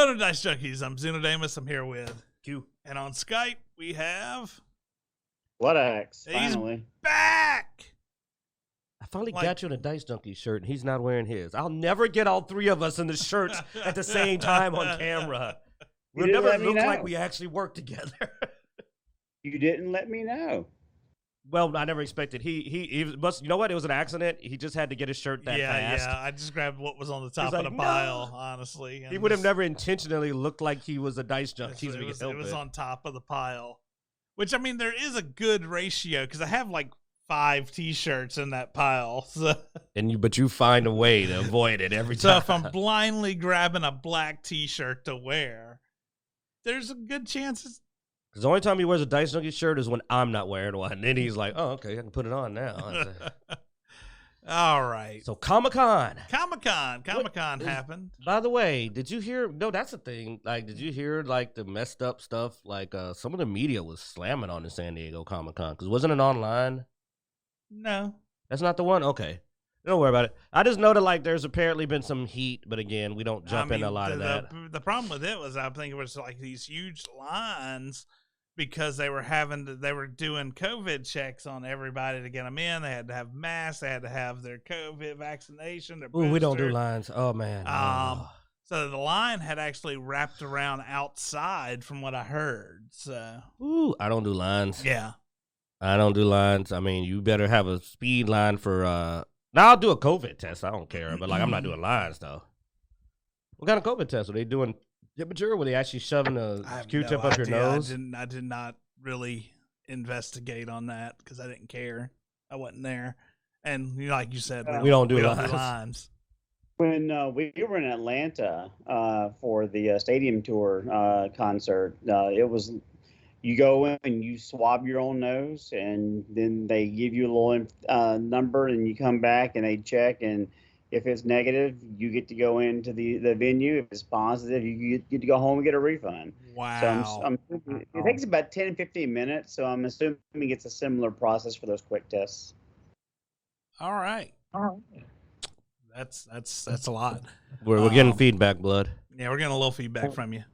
Hello to Dice Junkies. I'm Xenodamus. I'm here with Q. And on Skype, we have... What X? He's Finally. back! I finally got you in a Dice Junkies shirt, and he's not wearing his. I'll never get all three of us in the shirts at the same time on camera. We'll never look like we actually work together. You didn't let me know. Well, I never expected. He must, you know what? It was an accident. He just had to get his shirt that fast. Yeah, I just grabbed what was on the top like, of the pile, honestly. He would have never intentionally looked like he was a Dice Junkies. It was on top of the pile. Which, I mean, there is a good ratio, because I have like 5 T-shirts in that pile. So. But you find a way to avoid it every time. So if I'm blindly grabbing a black T-shirt to wear, there's a good chance it's... Because the only time he wears a Dice Junkies shirt is when I'm not wearing one. And then he's like, oh, okay, I can put it on now. All right. So Comic-Con happened. By the way, did you hear? No, that's the thing. Like, did you hear like the messed up stuff? Like, some of the media was slamming on the San Diego Comic-Con because wasn't it online? No, that's not the one. Okay, don't worry about it. I just know that like there's apparently been some heat, but again, we don't jump into a lot of that. The problem with it was I think it was like these huge lines because they were doing COVID checks on everybody to get them in. They had to have masks. They had to have their COVID vaccination. Ooh, we don't do lines. Oh man. So the line had actually wrapped around outside, from what I heard. So. Ooh, I don't do lines. Yeah. I don't do lines. I mean, you better have a speed line for. Now I'll do a COVID test. I don't care, but like I'm not doing lines though. What kind of COVID test are they doing? Temperature? Were they actually shoving a Q-tip up your nose? I did not really investigate on that because I didn't care. I wasn't there, and like you said, we don't do lines. When we were in Atlanta for the stadium tour concert, it was you go in and you swab your own nose, and then they give you a little number, and you come back and they check, and if it's negative, you get to go into the venue. If it's positive, you get to go home and get a refund. Wow. So it takes about 10, 15 minutes, so I'm assuming it's a similar process for those quick tests. All right. That's a lot. We're getting feedback, Blood. Yeah, we're getting a little feedback from you.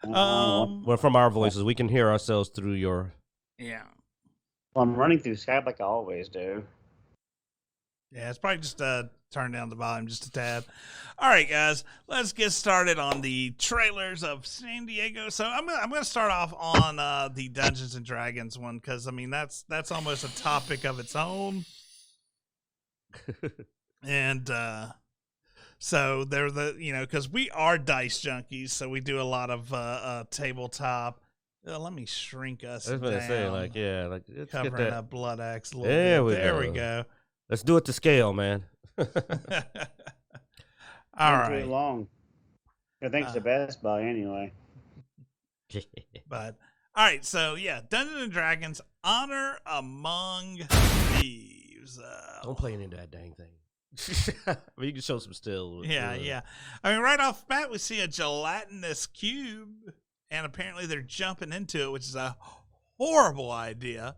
Well, from our voices. We can hear ourselves through your... Yeah. Well, I'm running through Skype like I always do. Yeah, it's probably just turn down the volume just a tad. All right, guys, let's get started on the trailers of San Diego. So I'm gonna start off on the Dungeons and Dragons one because I mean that's almost a topic of its own. And so they're because we are Dice Junkies, so we do a lot of tabletop. Let me shrink us down. I was gonna say let's covering get that up Blood Axe a little bit. There we go. Let's do it to scale, man. All right. Too long. I think it's the Best Buy anyway. But all right, so yeah, Dungeons and Dragons: Honor Among Thieves. Don't play into that dang thing. I mean, you can show some still. Yeah. I mean, right off the bat, we see a gelatinous cube, and apparently they're jumping into it, which is a horrible idea.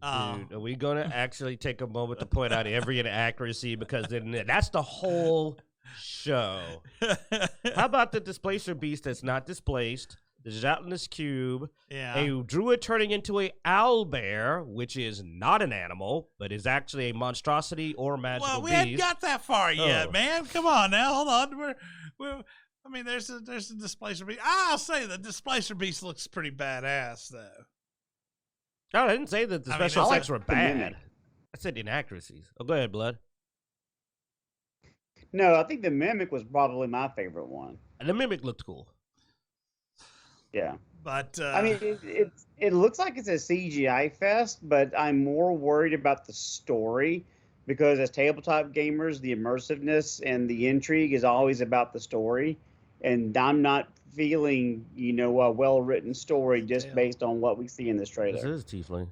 Dude, are we going to actually take a moment to point out every inaccuracy? Because then that's the whole show. How about the displacer beast that's not displaced, the gelatinous cube, a druid turning into a owlbear, which is not an animal, but is actually a monstrosity or magical beast. Well, we haven't got that far yet, man. Come on now. Hold on. I mean, there's a displacer beast. I'll say the displacer beast looks pretty badass, though. No, I didn't say that the special effects were bad. I said inaccuracies. Oh, go ahead, Blood. No, I think the Mimic was probably my favorite one. And the Mimic looked cool. Yeah. But I mean, it looks like it's a CGI fest, but I'm more worried about the story because as tabletop gamers, the immersiveness and the intrigue is always about the story. And I'm not feeling, a well-written story just based on what we see in this trailer. This is Tiefling.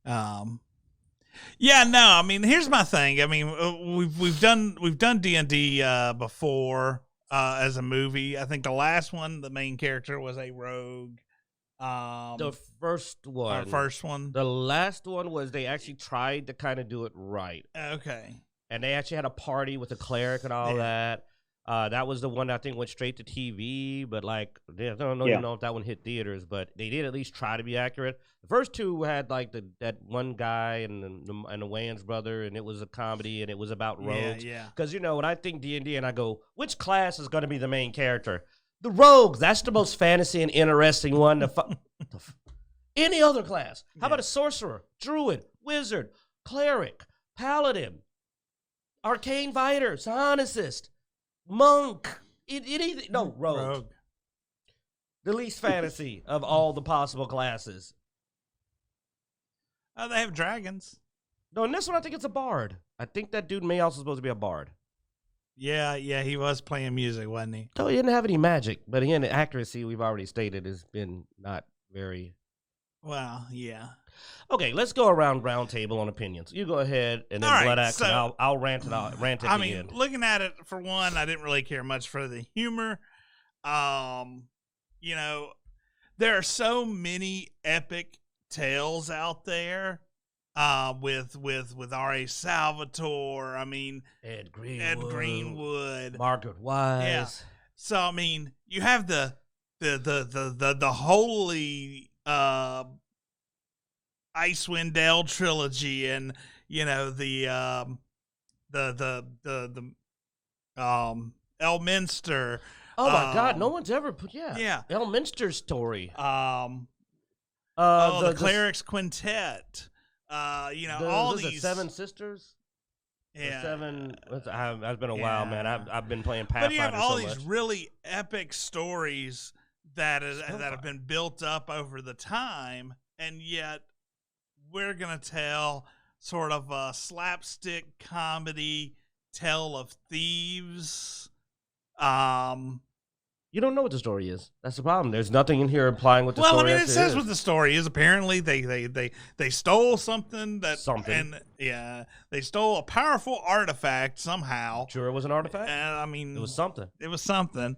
Yeah, no, I mean, here's my thing. I mean, we've done D&D before as a movie. I think the last one, the main character was a rogue. The first one. Our first one. The last one was they actually tried to kind of do it right. Okay. And they actually had a party with a cleric and all that. That was the one I think went straight to TV, but like I don't Yeah. even know if that one hit theaters, but they did at least try to be accurate. The first two had like that one guy and the Wayans brother, and it was a comedy, and it was about rogues. Yeah. Because when I think D&D, and I go, which class is going to be the main character? The rogues. That's the most fantasy and interesting one. Any other class? How about a sorcerer, druid, wizard, cleric, paladin, arcane fighter, psionicist? Monk. Rogue. The least fantasy of all the possible classes. Oh, they have dragons. No, in this one, I think it's a bard. I think that dude may also supposed to be a bard. Yeah, he was playing music, wasn't he? No, he didn't have any magic, but again, the accuracy we've already stated has been not very. Well, yeah. Okay, let's go around round table on opinions. You go ahead, and then Blood Axe, and I'll rant at the end. Looking at it, for one, I didn't really care much for the humor. There are so many epic tales out there. With R.A. Salvatore, Ed Greenwood, Margaret Wise. Yeah. So you have the holy Icewind Dale trilogy, and the Elminster. Oh my God! No one's ever put Elminster's story. The Clerics Quintet. All these Seven Sisters. Yeah, It's been a while, man. I've been playing Pathfinder. But you have all these really epic stories that have been built up over the time, and yet we're gonna tell sort of a slapstick comedy tale of thieves. You don't know what the story is. That's the problem. There's nothing in here implying what the story is. It says what the story is. Apparently, they stole something and they stole a powerful artifact somehow. Sure, it was an artifact. It was something. It was something,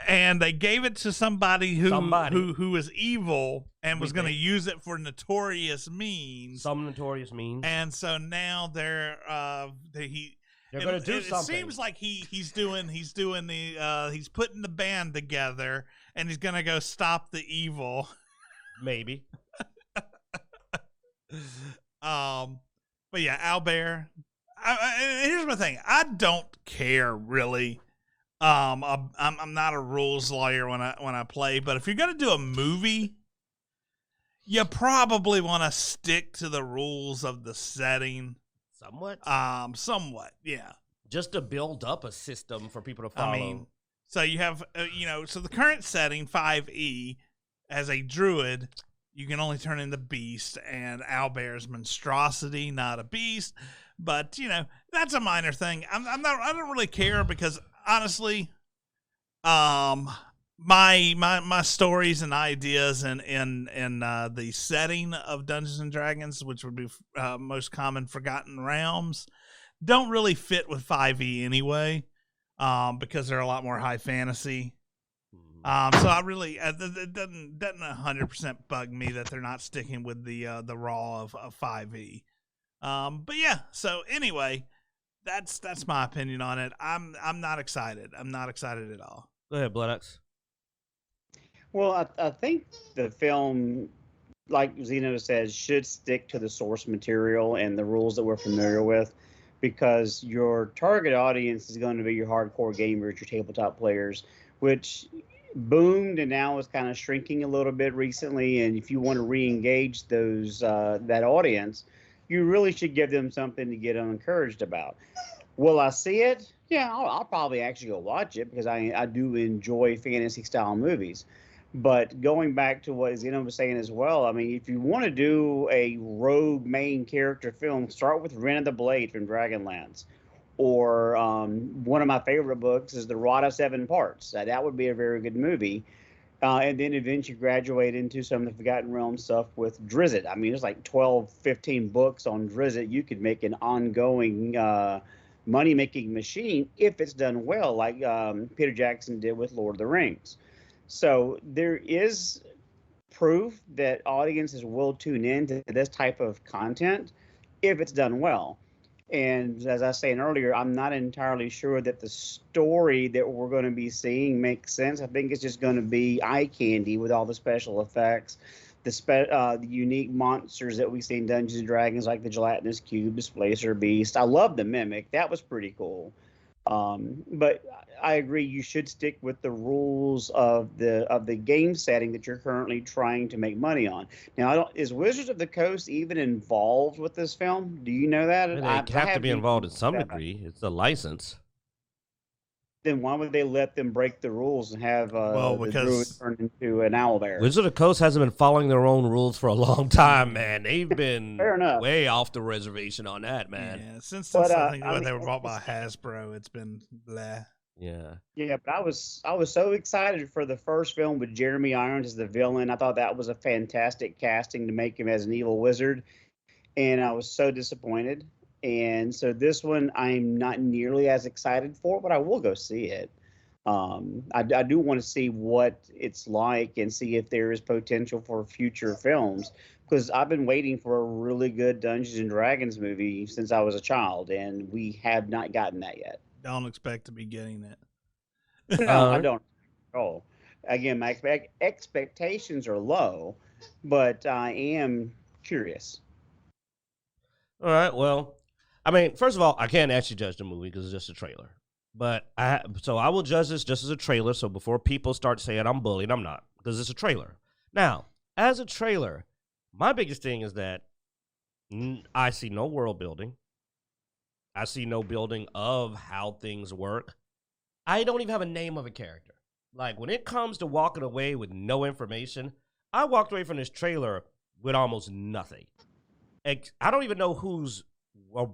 and they gave it to somebody who was evil and was going to use it for notorious means. Some notorious means. And so now they're going to do something. It seems like he's putting the band together, and he's going to go stop the evil. Maybe. But yeah, Owlbear. Here's my thing. I don't care really. I'm not a rules lawyer when I play, but if you're going to do a movie, you probably want to stick to the rules of the setting. Somewhat, yeah. Just to build up a system for people to follow. So you have, so the current setting, 5e, as a druid, you can only turn into beast, and Owlbear's monstrosity, not a beast. But, that's a minor thing. I don't really care because, honestly, my stories and ideas in the setting of Dungeons and Dragons, which would be most common Forgotten Realms, don't really fit with 5e anyway, because they're a lot more high fantasy. So I really it doesn't 100% bug me that they're not sticking with the raw of 5e. But yeah. So anyway, that's my opinion on it. I'm not excited. I'm not excited at all. Go ahead, Blood Axe. Well, I think the film, like Zeno says, should stick to the source material and the rules that we're familiar with, because your target audience is going to be your hardcore gamers, your tabletop players, which boomed and now is kind of shrinking a little bit recently. And if you want to re-engage that audience, you really should give them something to get them encouraged about. Will I see it? Yeah, I'll probably actually go watch it because I do enjoy fantasy-style movies. But going back to what Zeno was saying as well, if you want to do a rogue main character film, start with Ren of the Blade from Dragonlance. Or one of my favorite books is The Rod of Seven Parts. That would be a very good movie. And then eventually graduate into some of the Forgotten Realms stuff with Drizzt. There's like 12, 15 books on Drizzt. You could make an ongoing money-making machine if it's done well, like Peter Jackson did with Lord of the Rings. So there is proof that audiences will tune in to this type of content if it's done well. And as I was saying earlier, I'm not entirely sure that the story that we're going to be seeing makes sense. I think it's just going to be eye candy with all the special effects, the unique monsters that we see in Dungeons and Dragons, like the gelatinous cube, displacer beast. I love the mimic; that was pretty cool. But I agree, you should stick with the rules of the game setting that you're currently trying to make money on. Now, is Wizards of the Coast even involved with this film? Do you know that? They have to be involved in some degree. It's a license. Then why would they let them break the rules and have the druid turn into an owlbear? Wizards of the Coast hasn't been following their own rules for a long time, man. They've been way off the reservation on that, man. Yeah, since I think they were bought by Hasbro, it's been blah. Yeah. Yeah, but I was so excited for the first film with Jeremy Irons as the villain. I thought that was a fantastic casting to make him as an evil wizard, and I was so disappointed. And so this one I'm not nearly as excited for, but I will go see it. I do want to see what it's like and see if there is potential for future films, because I've been waiting for a really good Dungeons and Dragons movie since I was a child, and we have not gotten that yet. Don't expect to be getting it. No, I don't at all. Again, my expectations are low, but I am curious. All right, well, I mean, first of all, I can't actually judge the movie because it's just a trailer. But I will judge this just as a trailer. So before people start saying I'm bullied, I'm not, because it's a trailer. Now, as a trailer, my biggest thing is that I see no world building. I see no building of how things work. I don't even have a name of a character. Like, when it comes to walking away with no information, I walked away from this trailer with almost nothing. I don't even know who's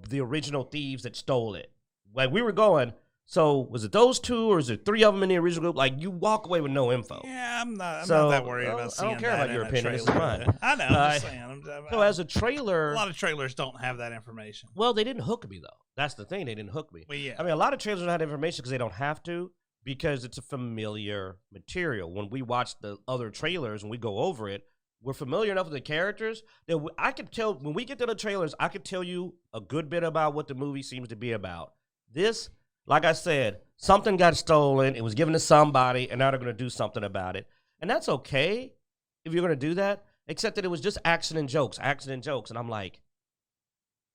the original thieves that stole it. Like, we were going, so was it those two or is it three of them in the original group? Like, you walk away with no info. Yeah, I'm not that worried about seeing that. I don't care about your opinion. This is mine. I know. I'm just saying. So as a trailer, a lot of trailers don't have that information. Well, they didn't hook me though. That's the thing. They didn't hook me. Well, yeah. I mean, a lot of trailers don't have information because they don't have to, because it's a familiar material. When we watch the other trailers and we go over it, we're familiar enough with the characters that I can tell, when we get to the trailers, I can tell you a good bit about what the movie seems to be about. This, like I said, something got stolen, it was given to somebody, and now they're going to do something about it. And that's okay if you're going to do that, except that it was just action and jokes. And I'm like,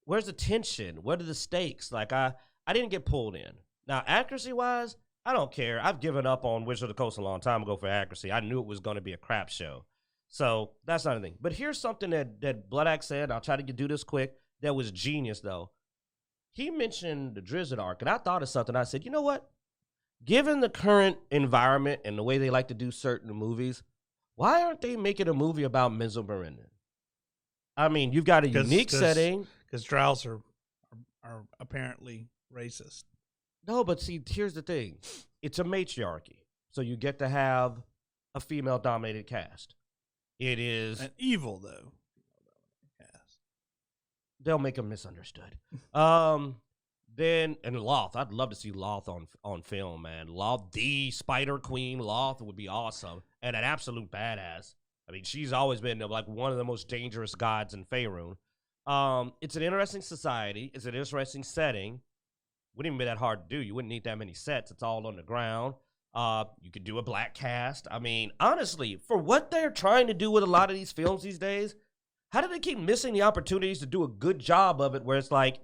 where's the tension? What are the stakes? Like, I didn't get pulled in. Now, accuracy-wise, I don't care. I've given up on Wizards of the Coast a long time ago for accuracy. I knew it was going to be a crap show. So that's not anything. But here's something that Blood Axe said. I'll try to do this quick. That was genius, though. He mentioned the Drizzt arc, and I thought of something. I said, you know what? Given the current environment and the way they like to do certain movies, why aren't they making a movie about Menzo Berendon? I mean, you've got a unique setting. Because Drows are apparently racist. No, but see, here's the thing. It's a matriarchy. So you get to have a female-dominated cast. It is an evil, though. Yes. They'll make them misunderstood. Then, and Loth, I'd love to see Loth on film, man. Loth, the Spider Queen, Loth would be awesome. And an absolute badass. I mean, she's always been like one of the most dangerous gods in Faerun. It's an interesting society. It's an interesting setting. Wouldn't even be that hard to do. You wouldn't need that many sets. It's all on the ground. You could do a black cast. I mean, honestly, for what they're trying to do with a lot of these films these days, how do they keep missing the opportunities to do a good job of it where it's like,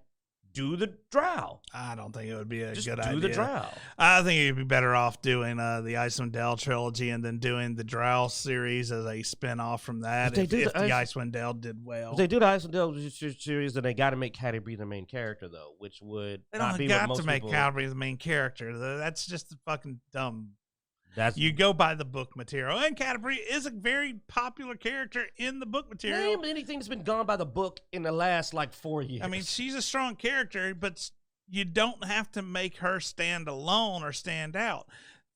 do the Drow? I don't think it would be a Just good do idea. the Drow. I think you'd be better off doing the Icewind Dale trilogy and then doing the Drow series as a spin-off from that if the Icewind Dale did well. If they do the Icewind Dale series, then they got to make Catti the main character, though, which would They not don't be got what most to make people... Catti the main character. That's just fucking dumb. You go by the book material. And Catti is a very popular character in the book material. Name anything that's been gone by the book in the last, 4 years. I mean, she's a strong character, but you don't have to make her stand alone or stand out.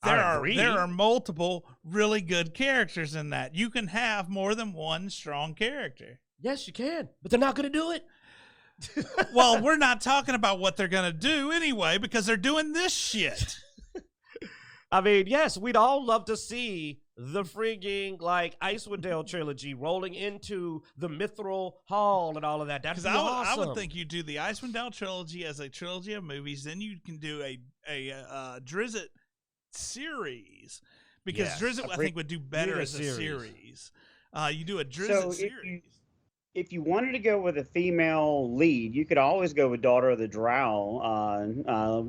There are multiple really good characters in that. You can have more than one strong character. Yes, you can, but they're not going to do it. Well, we're not talking about what they're going to do anyway because they're doing this shit. I mean, yes, we'd all love to see the frigging like Icewind Dale trilogy rolling into the Mithril Hall and all of that. That'd be awesome. I would think you do the Icewind Dale trilogy as a trilogy of movies. Then you can do a Drizzt series because Drizzt I think would do better as a series. You do a Drizzt series. If you wanted to go with a female lead, you could always go with Daughter of the Drow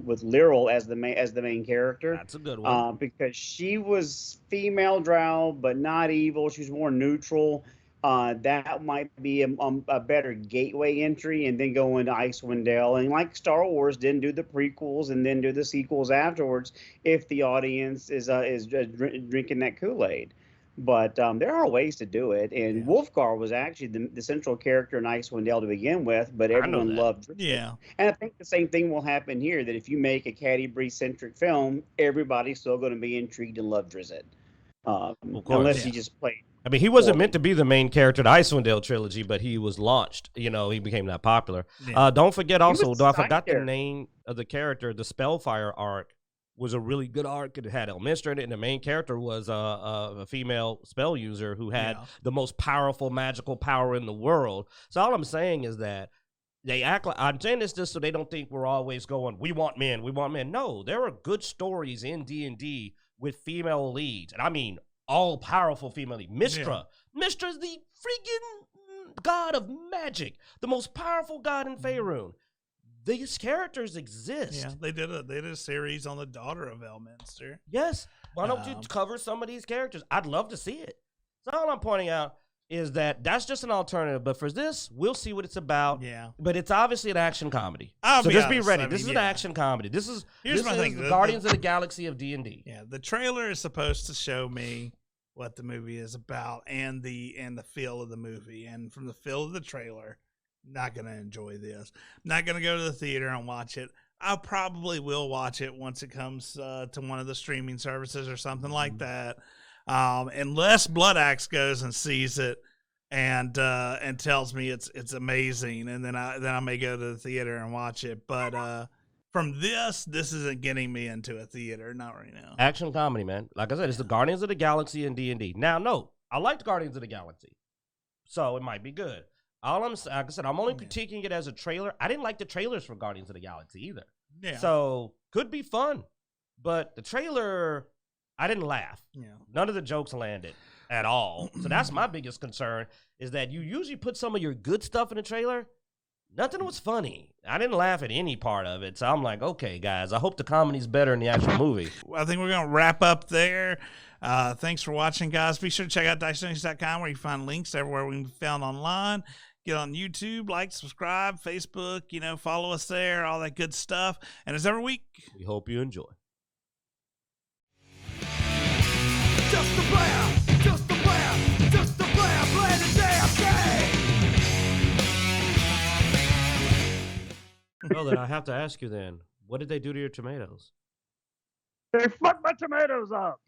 with Lyral as the main character. That's a good one because she was female Drow, but not evil. She was more neutral. That might be a better gateway entry, and then go into Icewind Dale. And like Star Wars didn't do the prequels and then do the sequels afterwards, if the audience is drinking that Kool-Aid. But there are ways to do it, and Wolfgar was actually the central character in Icewind Dale to begin with, but everyone loved Drizzt. Yeah. And I think the same thing will happen here, that if you make a Catti-Bree-centric film, everybody's still going to be intrigued and love Drizzt. Unless you just play. I mean, he wasn't meant to be the main character of the Icewind Dale trilogy, but he was launched. You know, he became that popular. Yeah. Don't forget also, I forgot the name of the character, the Spellfire arc was a really good arc. It had Elminster in it, and the main character was a female spell user who had the most powerful magical power in the world. So all I'm saying is that they act like, I'm saying this just so they don't think we're always going, we want men. No, there are good stories in D&D with female leads, and I mean all powerful female lead. Mystra. Mystra's the freaking god of magic, the most powerful god in Faerun. These characters exist. Yeah, they did a series on the daughter of Elminster. Yes. Why don't you cover some of these characters? I'd love to see it. So all I'm pointing out is that that's just an alternative. But for this, we'll see what it's about. Yeah. But it's obviously an action comedy. So just be ready. This is an action comedy. This is the Guardians of the Galaxy of D&D. Yeah. The trailer is supposed to show me what the movie is about and the feel of the movie. And from the feel of the trailer, not going to enjoy this. Not going to go to the theater and watch it. I probably will watch it once it comes to one of the streaming services or something like that. Unless Blood Axe goes and sees it and tells me it's amazing, and then I may go to the theater and watch it. But from this isn't getting me into a theater, not right now. Action comedy, man. Like I said, it's the Guardians of the Galaxy in D&D. Now, no, I liked Guardians of the Galaxy, so it might be good. Like I said, I'm only critiquing it as a trailer. I didn't like the trailers for Guardians of the Galaxy either. Yeah. So could be fun, but the trailer, I didn't laugh. Yeah. None of the jokes landed at all. So that's my biggest concern, is that you usually put some of your good stuff in the trailer. Nothing was funny. I didn't laugh at any part of it. So I'm like, okay, guys, I hope the comedy's better in the actual movie. I think we're going to wrap up there. Thanks for watching, guys. Be sure to check out Dicejunkies.com, where you find links everywhere we can be found online. Get on YouTube, like, subscribe, Facebook, follow us there, all that good stuff. And as every week, we hope you enjoy. Just a player, just a player, just a player, play the damn game. Well, then I have to ask you then, what did they do to your tomatoes? They fucked my tomatoes up.